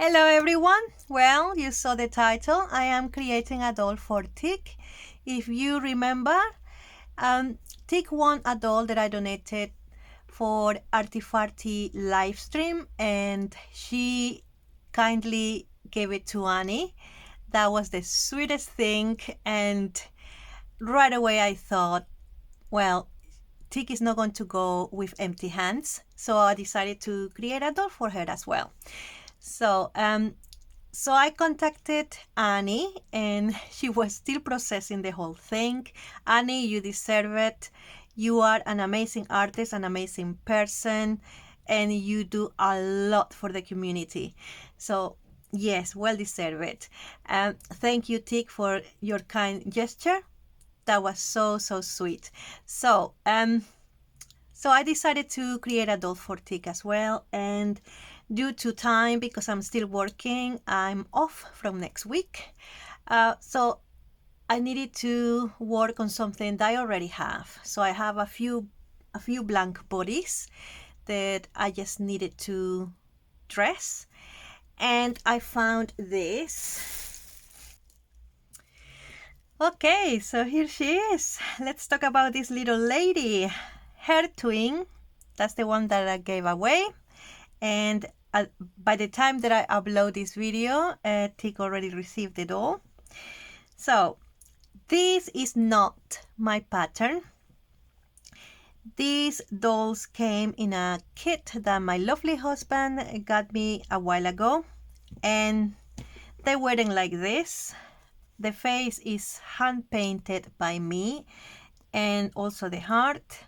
Hello everyone. Well, you saw the title. I am creating a doll for Tig. If you remember, Tig won a doll that I donated for Artifarty live stream, and she kindly gave it to Annie. That was the sweetest thing, and right away I thought, well, Tig is not going to go with empty hands, so I decided to create a doll for her as well. So I contacted Annie, and she was still processing the whole thing. Annie, you deserve it. You are an amazing artist, an amazing person, and you do a lot for the community. So yes, well deserved. Thank you, Tig, for your kind gesture. That was so sweet. So I decided to create a doll for Tig as well, and due to time, because I'm still working, I'm off from next week. So I needed to work on something that I already have. So I have a few blank bodies that I just needed to dress, and I found this. Okay, so here she is. Let's talk about this little lady. Her twin, that's the one that I gave away, and by the time that I upload this video, Tig already received the doll. So this is not my pattern. These dolls came in a kit that my lovely husband got me a while ago, and they weren't like this. The face is hand painted by me, and also the heart.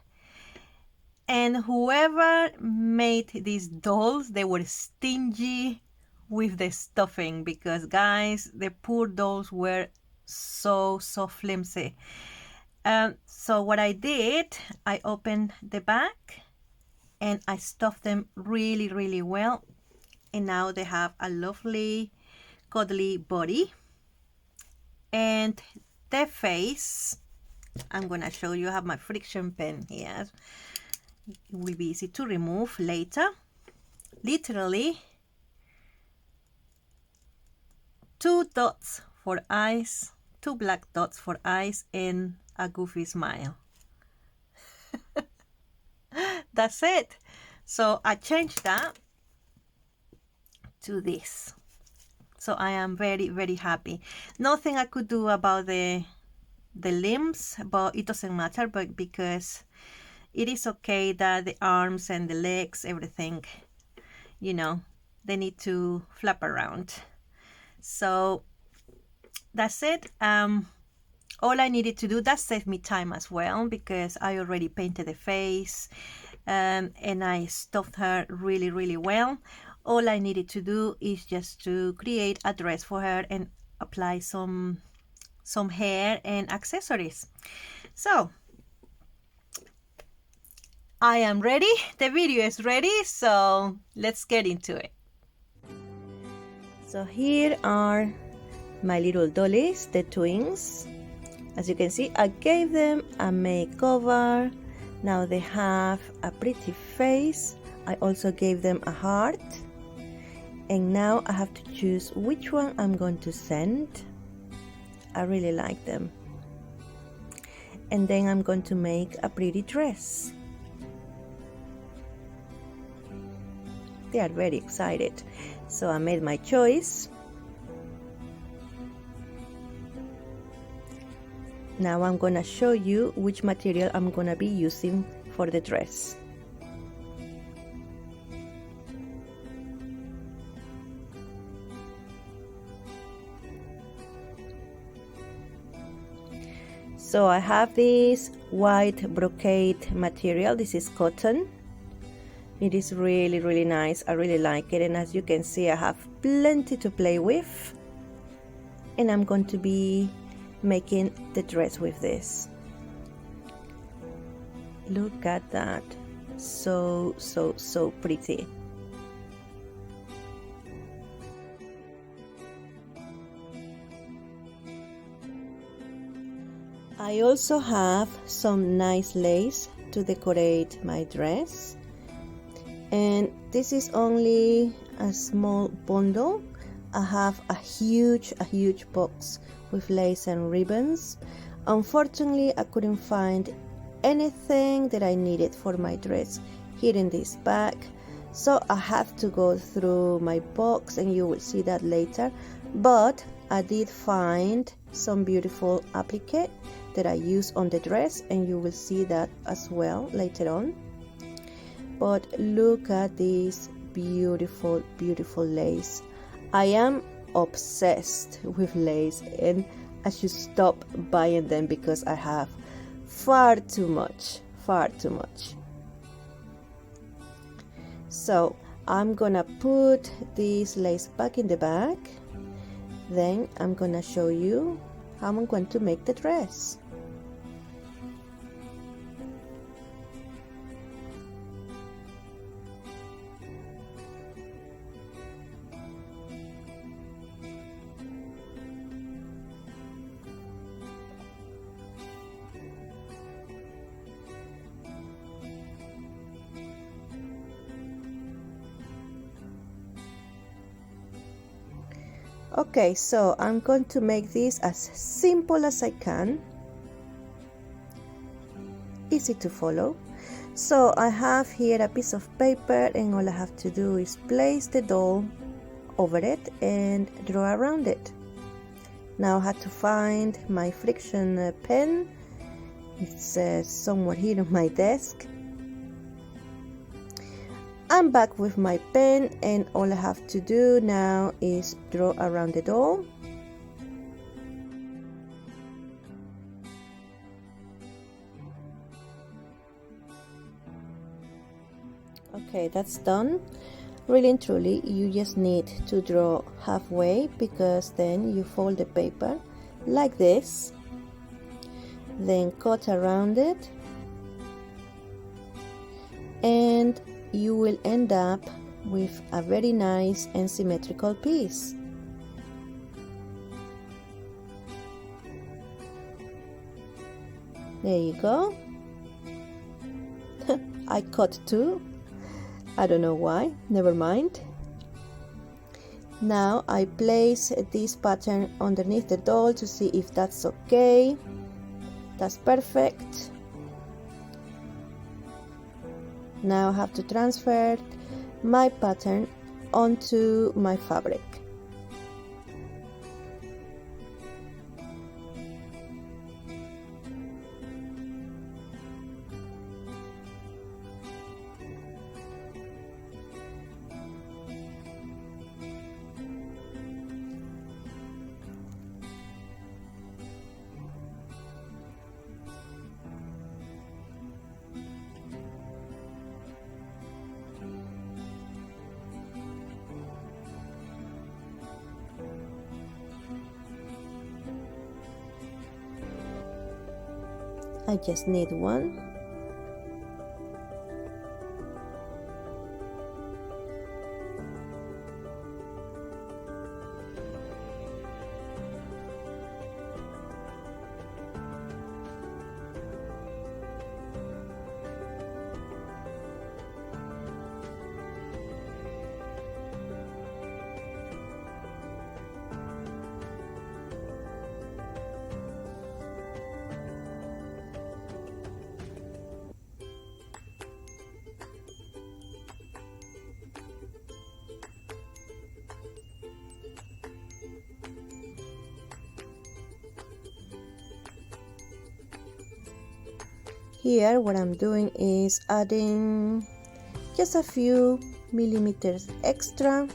And whoever made these dolls, they were stingy with the stuffing, because guys, the poor dolls were so flimsy. So what I did, I opened the back and I stuffed them really well, and now they have a lovely cuddly body. And the face, I'm gonna show you. I have my friction pen here. It will be easy to remove later. Literally 2 dots for eyes, 2 black dots for eyes, and a goofy smile. That's it. So I changed that to this. So I am very happy. Nothing I could do about the limbs, but it doesn't matter, but because it is okay that the arms and the legs, everything, you know, they need to flap around. So that's it. All I needed to do, that saved me time as well, because I already painted the face, and I stuffed her really well. All I needed to do is just to create a dress for her and apply some hair and accessories. So I am ready. The video is ready, so let's get into it. So here are my little dollies, the twins. As you can see, I gave them a makeover. Now they have a pretty face. I also gave them a heart. And now I have to choose which one I'm going to send. I really like them. And then I'm going to make a pretty dress. They are very excited. So I made my choice. Now I'm gonna show you which material I'm gonna be using for the dress. So I have this white brocade material. This is cotton. It is really nice. I really like it, and as you can see, I have plenty to play with, and I'm going to be making the dress with this. Look at that. So pretty. I also have some nice lace to decorate my dress, and this is only a small bundle. I have a huge box with lace and ribbons. Unfortunately, I couldn't find anything that I needed for my dress here in this bag, so I have to go through my box, and you will see that later. But I did find some beautiful applique that I use on the dress, and you will see that as well later on. But look at this beautiful lace. I am obsessed with lace, and I should stop buying them because I have far too much. So I'm gonna put this lace back in the bag. Then I'm gonna show you how I'm going to make the dress. Okay, so I'm going to make this as simple as I can. Easy to follow. So I have here a piece of paper, and all I have to do is place the doll over it and draw around it. Now I have to find my friction pen. It's somewhere here on my desk. I'm back with my pen, and all I have to do now is draw around the doll. Okay, that's done. Really and truly, you just need to draw halfway, because then you fold the paper like this, then cut around it, and you will end up with a very nice and symmetrical piece. There you go. I cut two. I don't know why, never mind. Now I place this pattern underneath the doll to see if that's okay. That's perfect. Now I have to transfer my pattern onto my fabric. I just need one. Here what I'm doing is adding just a few millimeters extra,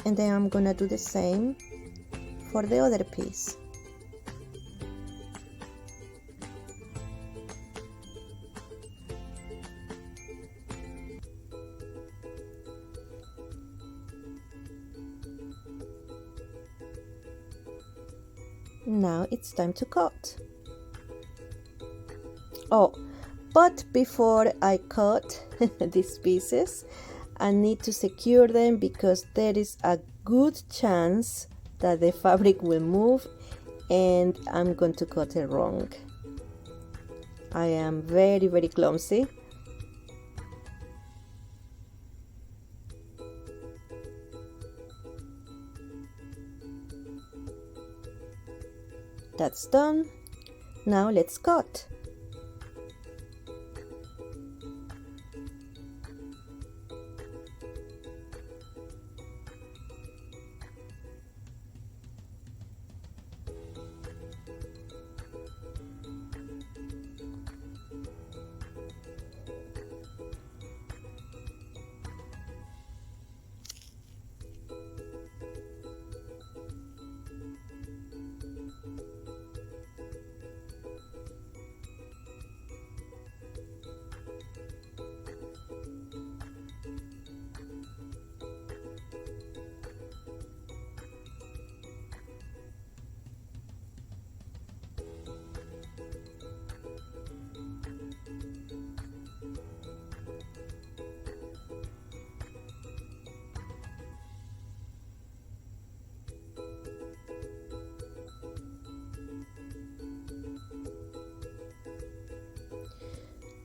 and then I'm gonna do the same for the other piece. Now it's time to cut. Oh, but before I cut these pieces, I need to secure them because there is a good chance that the fabric will move and I'm going to cut it wrong. I am very clumsy. That's done. Now let's cut.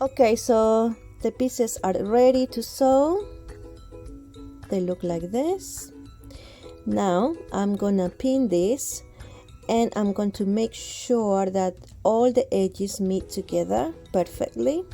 Okay, so the pieces are ready to sew. They look like this. Now I'm gonna pin this, and I'm going to make sure that all the edges meet together perfectly.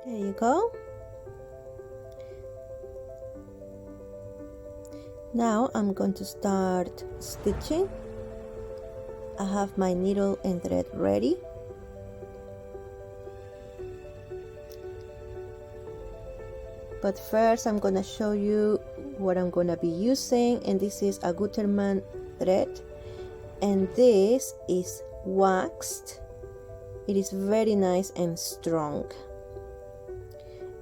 There you go. Now I'm going to start stitching. I have my needle and thread ready. But first I'm gonna show you what I'm gonna be using, and this is a Gutermann thread, and this is waxed. It is very nice and strong.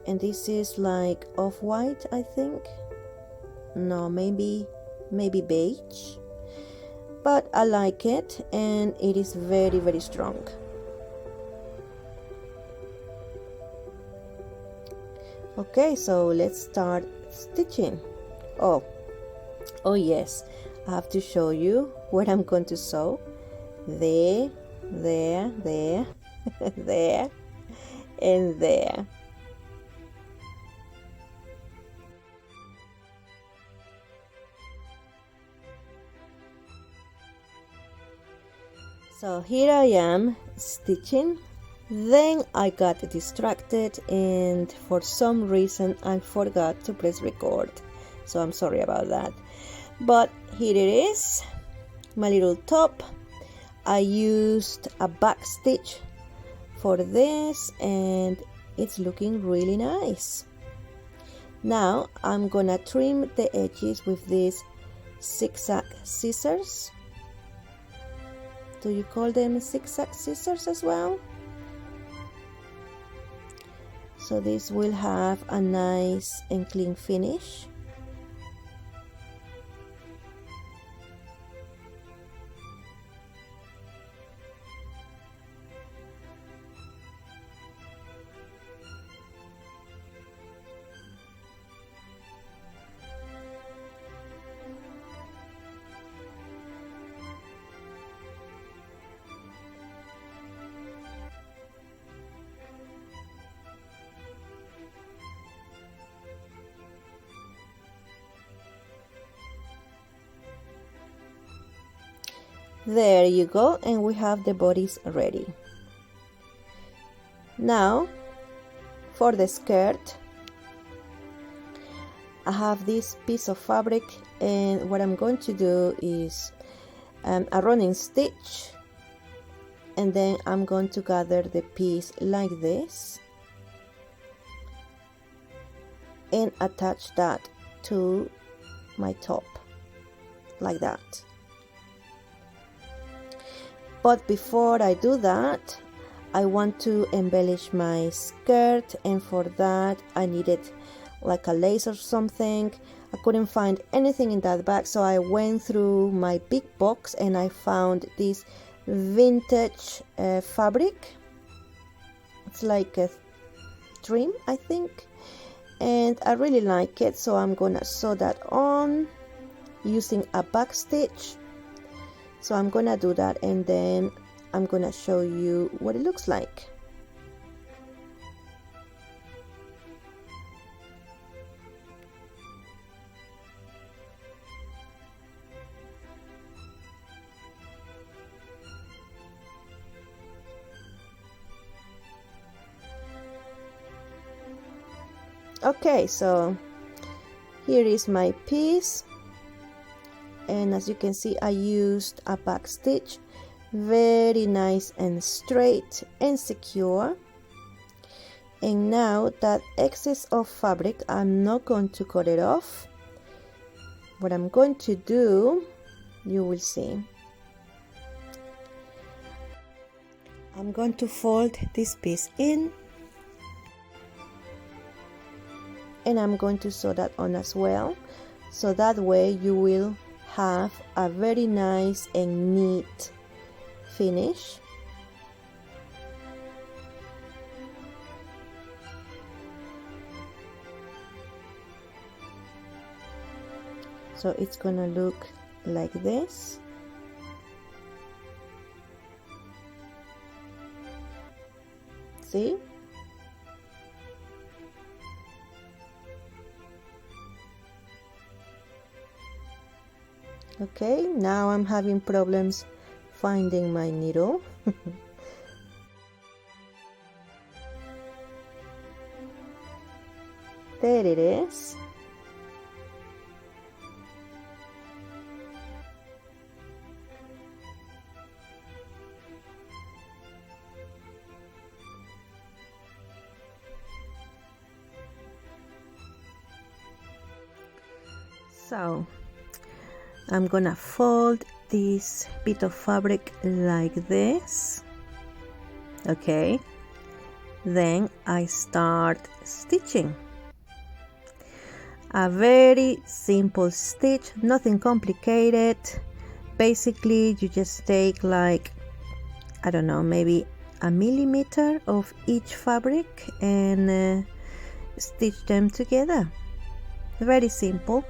And this is like off-white, I think. No, maybe beige. But I like it, and it is very, very strong. Okay, so let's start stitching. Oh yes, I have to show you where I'm going to sew. There, there, there, and there. So here I am stitching. Then I got distracted, and for some reason I forgot to press record. So I'm sorry about that. But here it is, my little top. I used a back stitch for this, and it's looking really nice. Now I'm gonna trim the edges with these zigzag scissors. Do you call them zigzag scissors as well? So this will have a nice and clean finish. There you go, and we have the bodies ready. Now for the skirt, I have this piece of fabric, and what I'm going to do is a running stitch, and then I'm going to gather the piece like this and attach that to my top like that. But before I do that, I want to embellish my skirt, and for that I needed like a lace or something. I couldn't find anything in that bag, so I went through my big box and I found this vintage fabric. It's like a trim, I think, and I really like it, so I'm gonna sew that on using a back stitch. So I'm gonna do that, and then I'm gonna show you what it looks like. Okay, so here is my piece, and as you can see, I used a back stitch, very nice and straight and secure. And now that excess of fabric, I'm not going to cut it off. What I'm going to do, you will see. I'm going to fold this piece in, and I'm going to sew that on as well, so that way you will have a very nice and neat finish. So it's gonna look like this. See? Okay, now I'm having problems finding my needle. There it is. So I'm gonna fold this bit of fabric like this. Okay, then I start stitching. A very simple stitch, nothing complicated. Basically you just take like, I don't know, maybe a millimeter of each fabric and stitch them together. Very simple.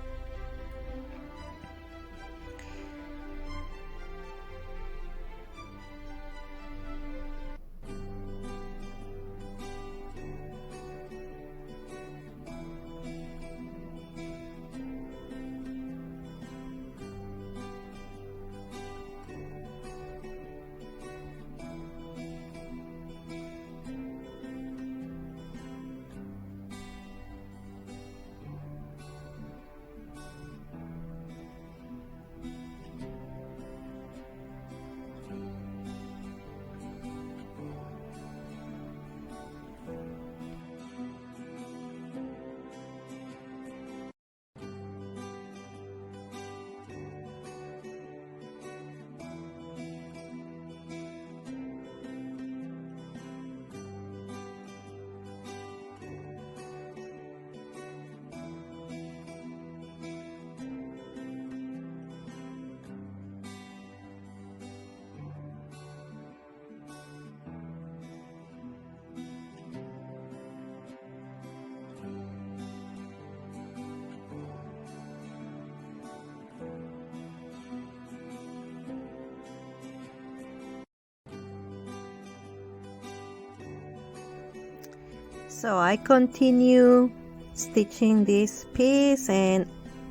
So I continue stitching this piece and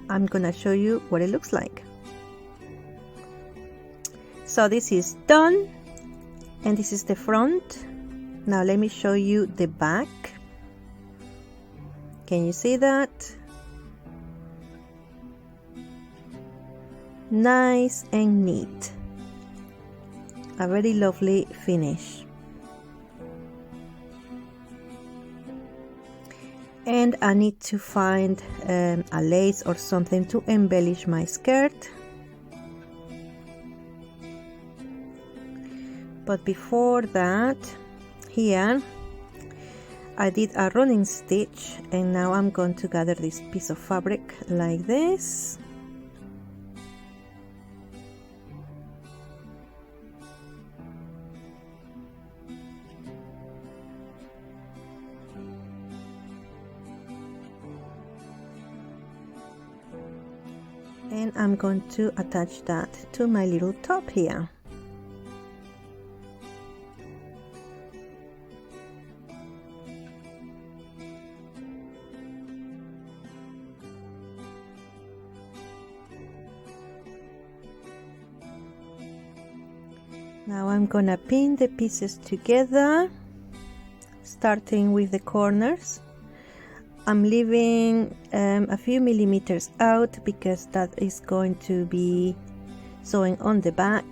I'm gonna show you what it looks like. So this is done and this is the front. Now let me show you the back. Can you see that? Nice and neat. A very lovely finish. And I need to find a lace or something to embellish my skirt. But before that, here I did a running stitch, and now I'm going to gather this piece of fabric like this. And I'm going to attach that to my little top here. Now I'm gonna pin the pieces together, starting with the corners. I'm leaving a few millimeters out because that is going to be sewing on the back,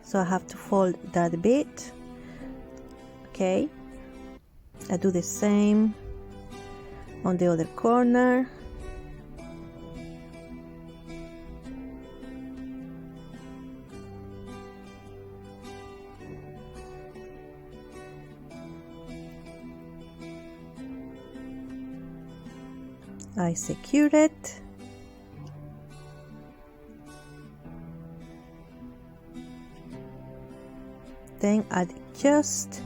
so I have to fold that bit. Okay, I do the same on the other corner. I secure it. Then adjust.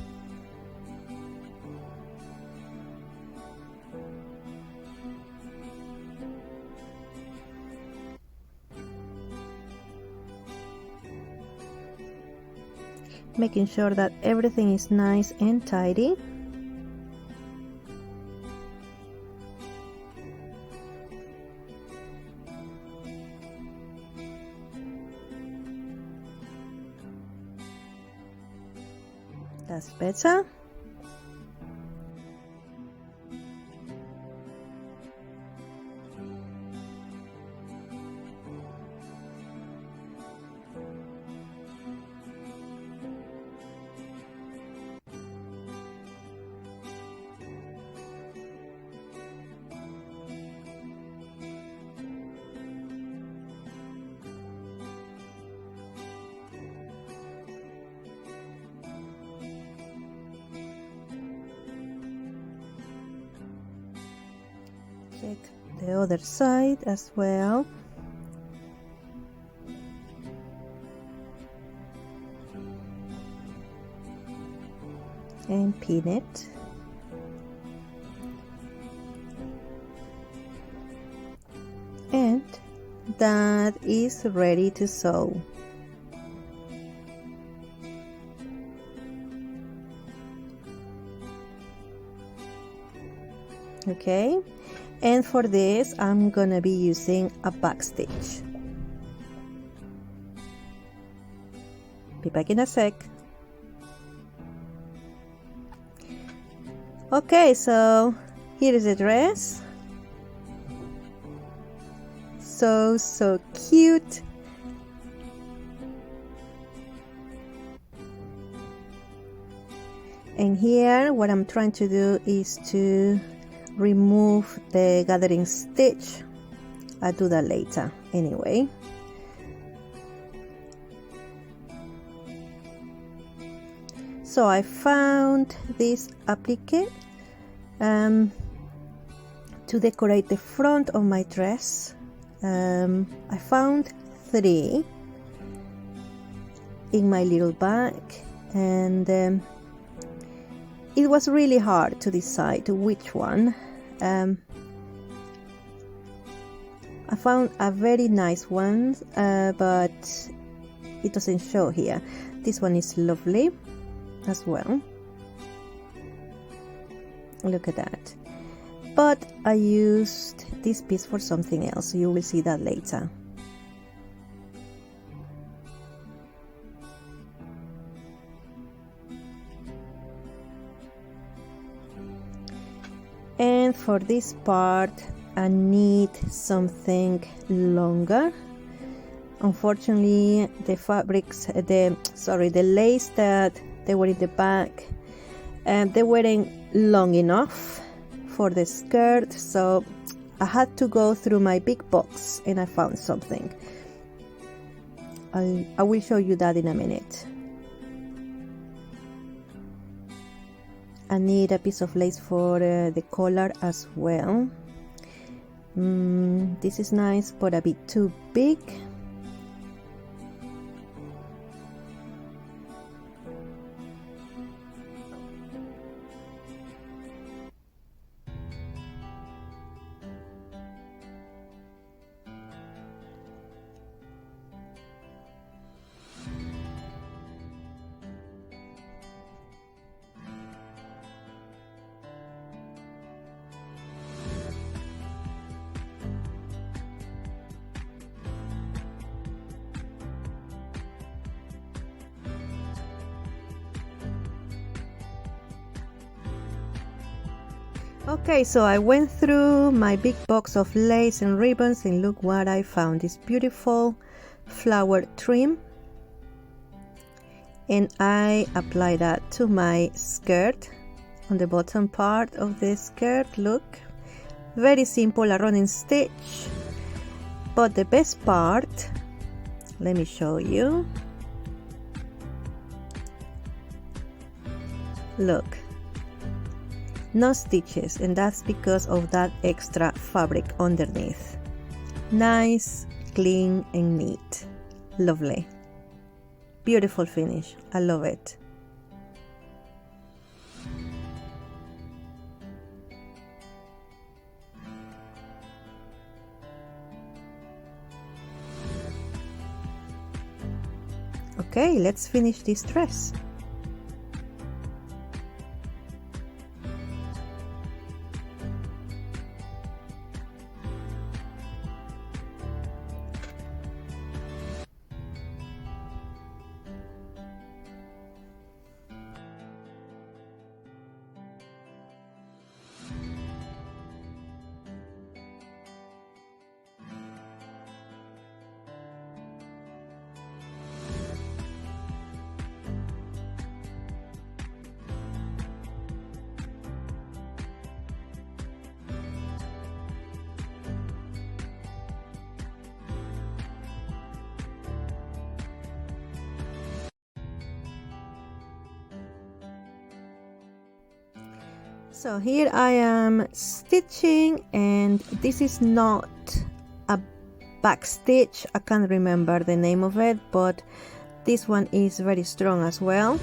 Making sure that everything is nice and tidy. That's better. Check the other side as well. And pin it. And that is ready to sew. Okay, and for this I'm gonna be using a back stitch. Be back in a sec. Okay, so here is the dress. So cute. And here what I'm trying to do is to remove the gathering stitch. I'll do that later anyway. So I found this applique to decorate the front of my dress. I found 3 in my little bag, and it was really hard to decide which one. I found a very nice one, but it doesn't show here. This one is lovely as well. Look at that. But I used this piece for something else. You will see that later. And for this part I need something longer. Unfortunately the fabrics, the lace that they were in the back and they weren't long enough for the skirt, so I had to go through my big box and I found something. I will show you that in a minute. I need a piece of lace for the collar as well. This is nice, but a bit too big. Okay, so I went through my big box of lace and ribbons and look what I found. This beautiful flower trim, and I apply that to my skirt on the bottom part of the skirt. Look, very simple, a running stitch, but the best part, let me show you. Look, no stitches, and that's because of that extra fabric underneath. Nice, clean and neat. Lovely. Beautiful finish. I love it. Okay, let's finish this dress. So here I am stitching, and this is not a back stitch. I can't remember the name of it, but this one is very strong as well.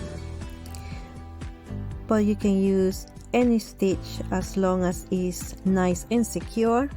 But you can use any stitch as long as it's nice and secure.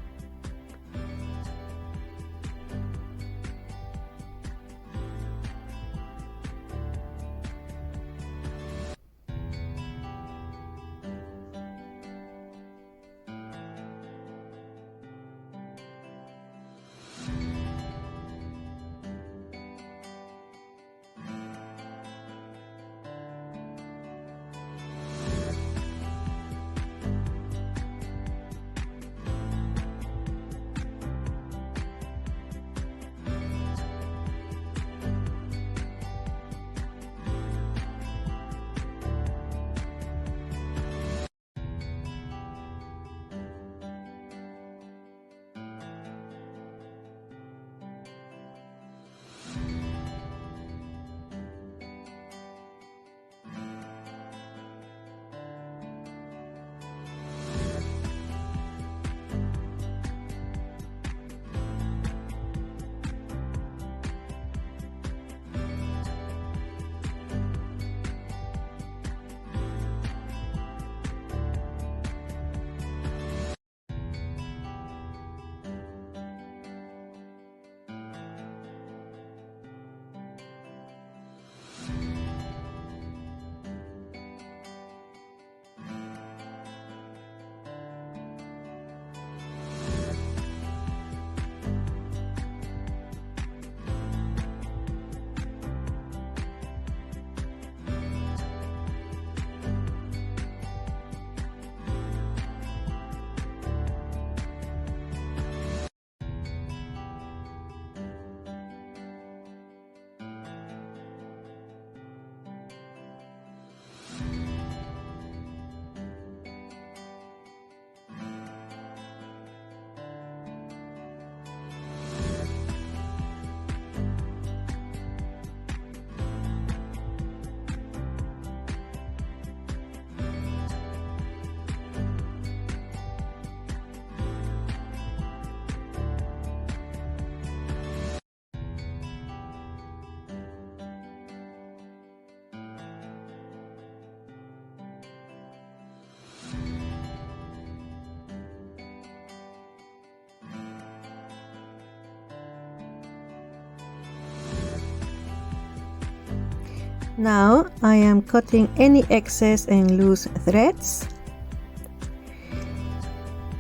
Now I am cutting any excess and loose threads.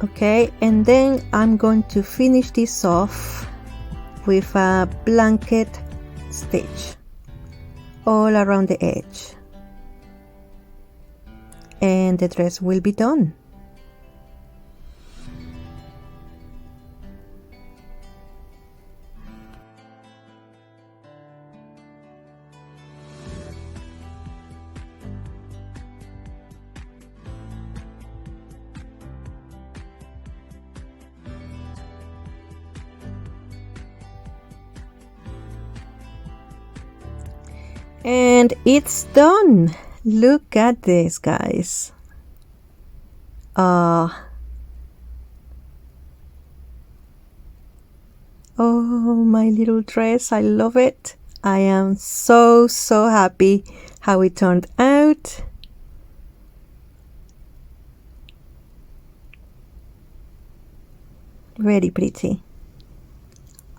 Okay, and then I'm going to finish this off with a blanket stitch all around the edge, and the dress will be done. And it's done. Look at this, guys. Oh, my little dress. I love it. I am so happy how it turned out. Very pretty.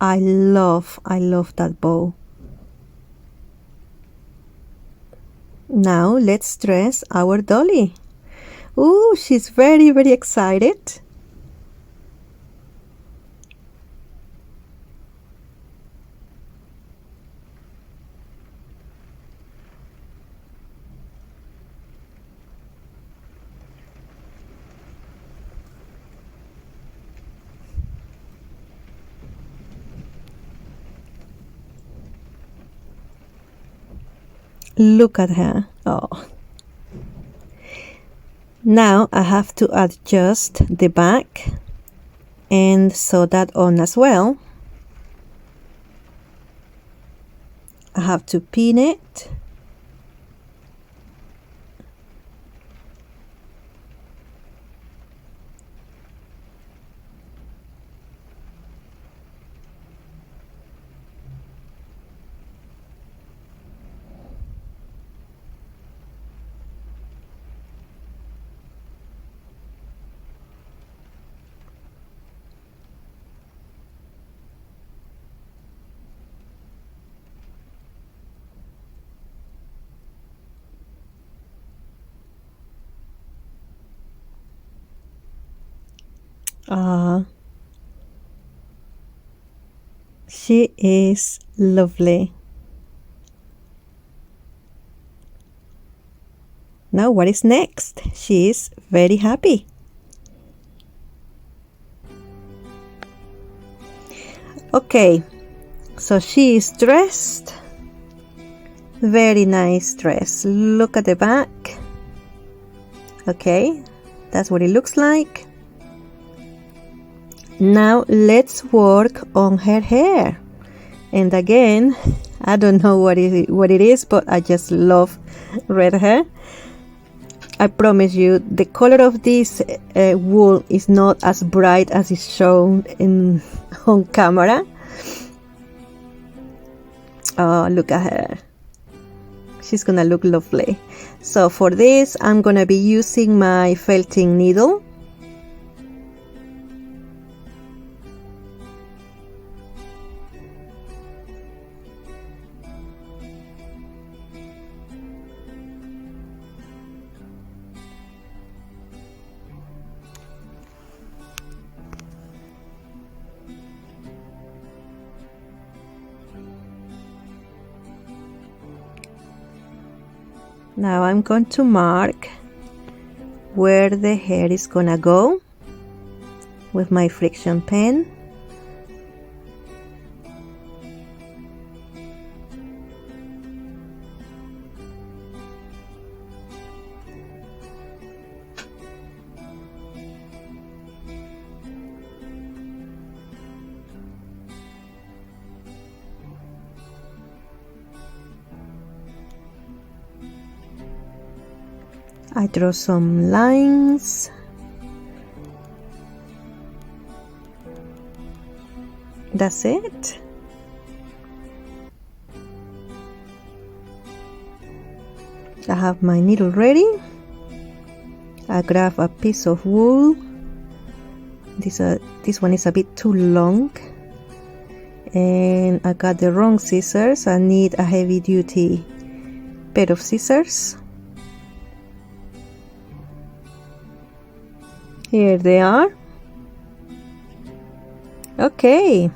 I love that bow. Now let's dress our dolly. Ooh, she's very excited. Look at her. Oh. Now I have to adjust the back and sew that on as well. I have to pin it. She is lovely. Now what is next? She is very happy. Okay, so she is dressed. Very nice dress. Look at the back. Okay, that's what it looks like. Now let's work on her hair. And again, I don't know what it is, but I just love red hair. I promise you, the color of this wool is not as bright as is shown on camera. Oh, look at her. She's gonna look lovely. So for this, I'm gonna be using my felting needle. Now I'm going to mark where the hair is gonna go with my friction pen. I draw some lines. That's it. I have my needle ready. I grab a piece of wool. This one is a bit too long, and I got the wrong scissors. I need a heavy duty pair of scissors. Here they are. Okay.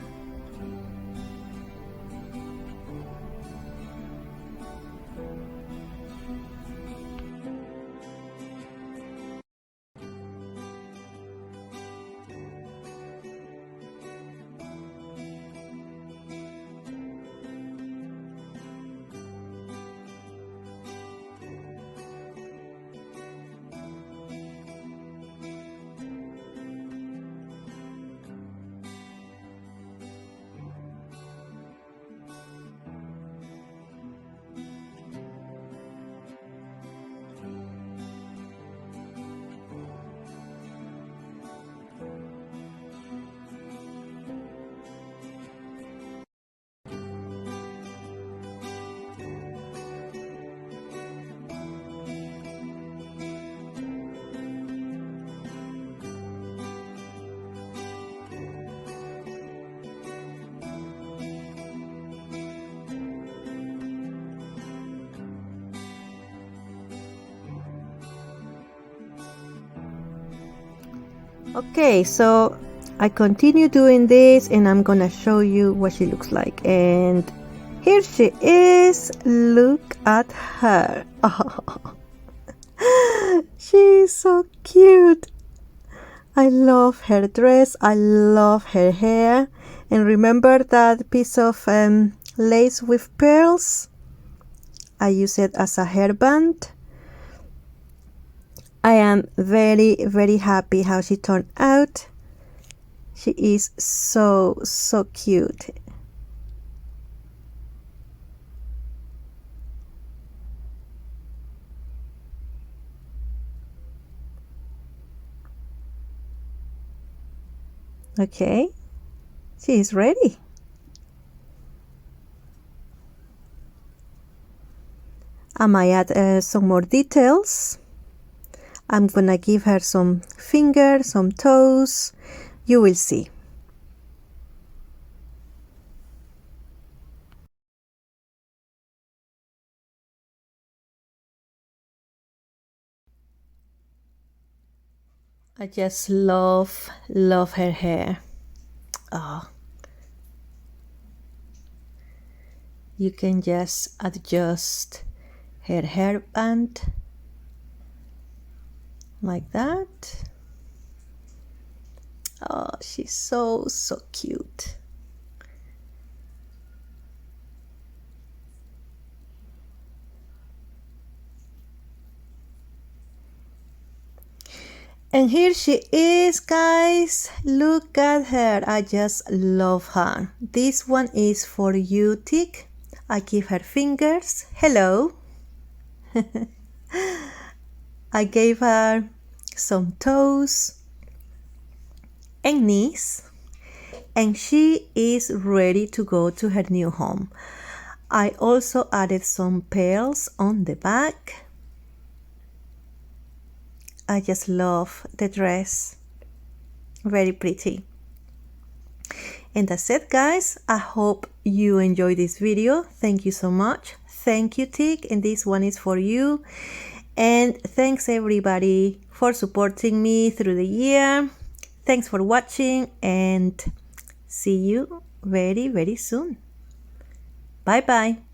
Okay, so I continue doing this and I'm gonna show you what she looks like. And here she is. Look at her. Oh, she's so cute. I love her dress. I love her hair. And remember that piece of lace with pearls? I use it as a hairband. I am very, very happy how she turned out. She is so cute. Okay, she is ready. I might add some more details. I'm gonna give her some fingers, some toes. You will see. I just love her hair. Oh, you can just adjust her hairband like that. Oh, she's so cute. And here she is, guys. Look at her. I just love her. This one is for you, Tig. I give her fingers. Hello. I gave her some toes and knees. And she is ready to go to her new home. I also added some pearls on the back. I just love the dress. Very pretty. And that's it, guys. I hope you enjoyed this video. Thank you so much. Thank you, Tig. And this one is for you. And thanks everybody for supporting me through the year. Thanks for watching and see you very soon. Bye bye.